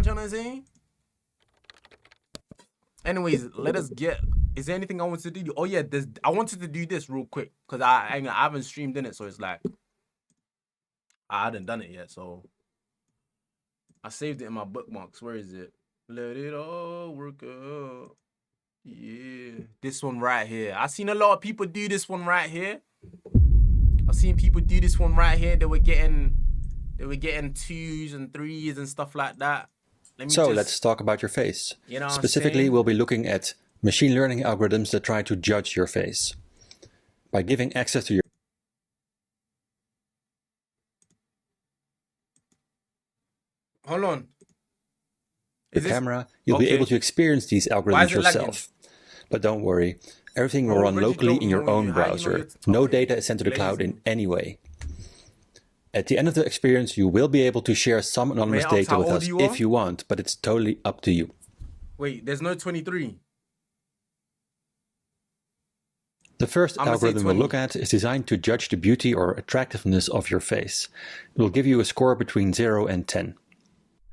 I'm trying to say? Anyways, let us get... Is there anything I want to do? Oh, yeah, I wanted to do this real quick. Because I haven't streamed in it, so it's like... I hadn't done it yet, so... I saved it in my bookmarks. Where is it? Let it all work out. Yeah. This one right here. I've seen a lot of people do this one right here. I've seen people do this one right here. They were getting 2s and 3s and stuff like that. Let's talk about your face. You know Specifically, we'll be looking at machine learning algorithms that try to judge your face. By giving access to your Hold on. camera, you'll be able to experience these algorithms yourself. But don't worry, everything will run locally in your own browser. No data is sent to the cloud in any way. At the end of the experience, you will be able to share some anonymous data with us if you want, but it's totally up to you. Wait, there's no 23. The first algorithm we'll look at is designed to judge the beauty or attractiveness of your face. It will give you a score between 0 and 10.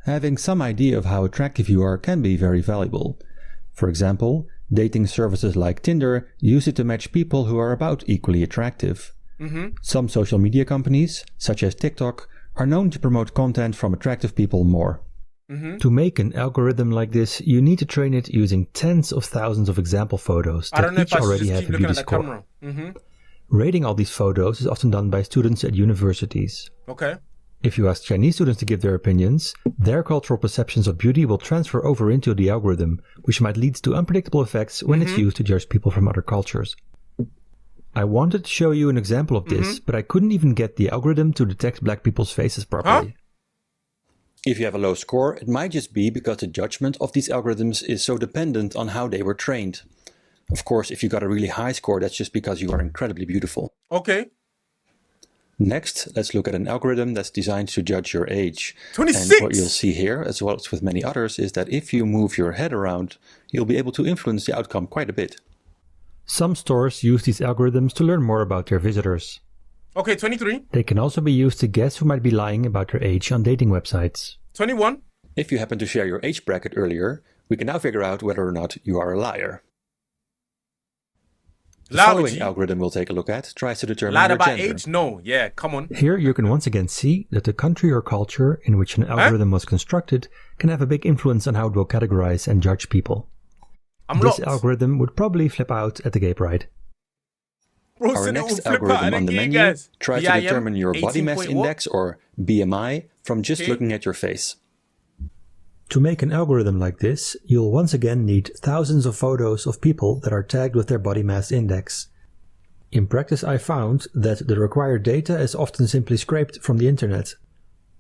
Having some idea of how attractive you are can be very valuable. For example, dating services like Tinder use it to match people who are about equally attractive. Some social media companies, such as TikTok, are known to promote content from attractive people more. To make an algorithm like this, you need to train it using tens of thousands of example photos that each already have a beauty score. Rating all these photos is often done by students at universities. Okay. If you ask Chinese students to give their opinions, their cultural perceptions of beauty will transfer over into the algorithm, which might lead to unpredictable effects when it's used to judge people from other cultures. I wanted to show you an example of this, but I couldn't even get the algorithm to detect black people's faces properly. If you have a low score, it might just be because the judgment of these algorithms is so dependent on how they were trained. Of course, if you got a really high score, that's just because you are incredibly beautiful. Okay. Next, let's look at an algorithm that's designed to judge your age. 26! And what you'll see here, as well as with many others, is that if you move your head around, you'll be able to influence the outcome quite a bit. Some stores use these algorithms to learn more about their visitors. Okay, 23. They can also be used to guess who might be lying about their age on dating websites. 21. If you happen to share your age bracket earlier, we can now figure out whether or not you are a liar. The following algorithm we'll take a look at tries to determine your gender. Age? No, yeah, come on. Here you can once again see that the country or culture in which an algorithm was constructed can have a big influence on how it will categorize and judge people. This algorithm would probably flip out at the gay pride. Our next algorithm on the menu tries to determine your body mass index or BMI from just looking at your face. To make an algorithm like this, you'll once again need thousands of photos of people that are tagged with their body mass index. In practice, I found that the required data is often simply scraped from the internet.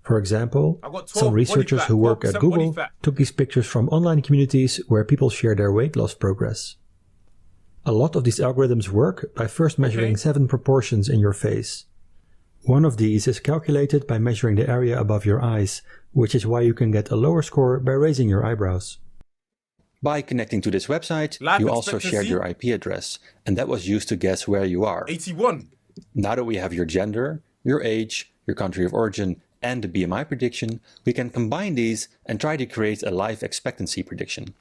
For example, some researchers who work at Google took these pictures from online communities where people share their weight loss progress. A lot of these algorithms work by first measuring 7 proportions in your face. One of these is calculated by measuring the area above your eyes, which is why you can get a lower score by raising your eyebrows. By connecting to this website, you also shared your IP address, and that was used to guess where you are. 81. Now that we have your gender, your age, your country of origin, and the BMI prediction, we can combine these and try to create a life expectancy prediction.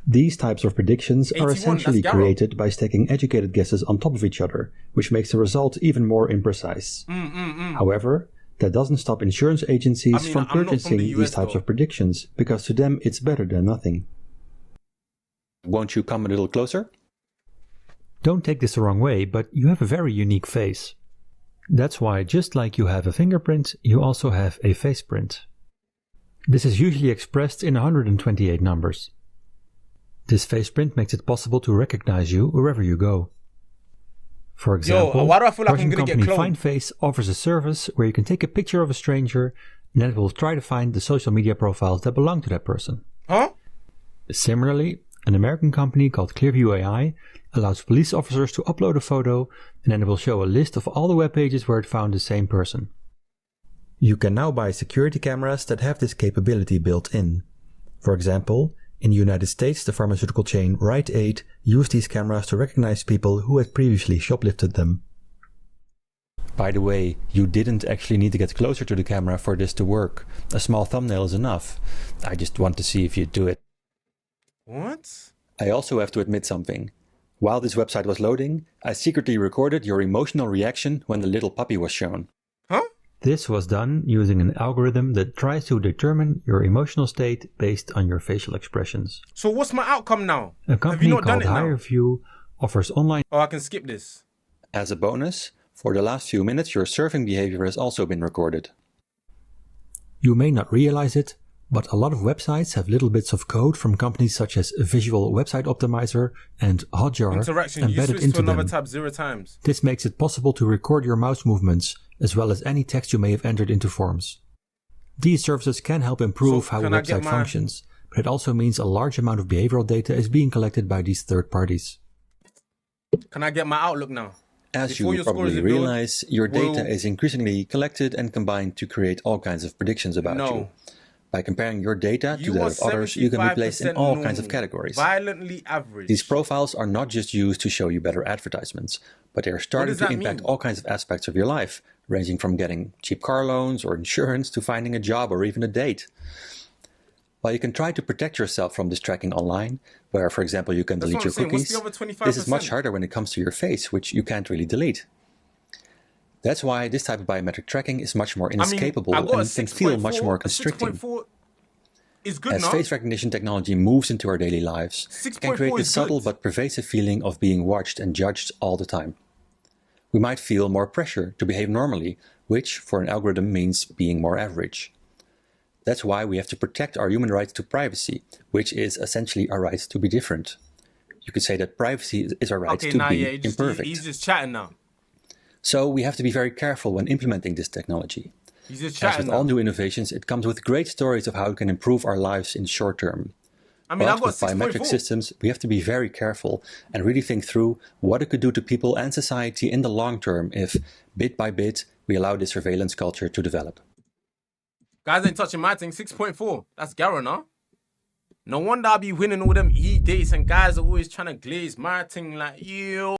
These types of predictions are essentially created by stacking educated guesses on top of each other, which makes the result even more imprecise. However, that doesn't stop insurance agencies from purchasing these types of predictions, because to them it's better than nothing. Won't you come a little closer? Don't take this the wrong way, but you have a very unique face. That's why, just like you have a fingerprint, you also have a face print. This is usually expressed in 128 numbers. This face print makes it possible to recognize you wherever you go. For example, Russian company FindFace offers a service where you can take a picture of a stranger and then it will try to find the social media profiles that belong to that person. Similarly, an American company called Clearview AI allows police officers to upload a photo and then it will show a list of all the web pages where it found the same person. You can now buy security cameras that have this capability built in. For example, in the United States, the pharmaceutical chain Rite Aid used these cameras to recognize people who had previously shoplifted them. By the way, you didn't actually need to get closer to the camera for this to work. A small thumbnail is enough. I just want to see if you'd do it. What? I also have to admit something. While this website was loading, I secretly recorded your emotional reaction when the little puppy was shown. Huh? This was done using an algorithm that tries to determine your emotional state based on your facial expressions. So what's my outcome now? A company called HireView offers online... Oh, I can skip this. As a bonus, for the last few minutes your surfing behavior has also been recorded. You may not realize it, but a lot of websites have little bits of code from companies such as Visual Website Optimizer and Hotjar embedded into them. Tab 0 times. This makes it possible to record your mouse movements, as well as any text you may have entered into forms. These services can help improve how a website functions, but it also means a large amount of behavioral data is being collected by these third parties. Can I get my Outlook now? As you probably realize, your data is increasingly collected and combined to create all kinds of predictions about you. By comparing your data to that of others, you can be placed in all kinds of categories. Violently average. These profiles are not just used to show you better advertisements, but they are starting to impact all kinds of aspects of your life, ranging from getting cheap car loans or insurance to finding a job or even a date. While you can try to protect yourself from this tracking online, where, for example, you can delete your cookies, this is much harder when it comes to your face, which you can't really delete. That's why this type of biometric tracking is much more inescapable and can feel much more constricting. As face recognition technology moves into our daily lives, it can create this subtle but pervasive feeling of being watched and judged all the time. We might feel more pressure to behave normally, which for an algorithm means being more average. That's why we have to protect our human right to privacy, which is essentially our right to be different. You could say that privacy is our right to be imperfect. He's just chatting now. So we have to be very careful when implementing this technology. As with all new innovations, it comes with great stories of how it can improve our lives in the short term. But with biometric systems, we have to be very careful and really think through what it could do to people and society in the long term if, bit by bit, we allow this surveillance culture to develop. Guys ain't touching my thing. 6.4. That's Garen, huh? No wonder I be winning all them E-dates and guys are always trying to glaze my thing like, yo.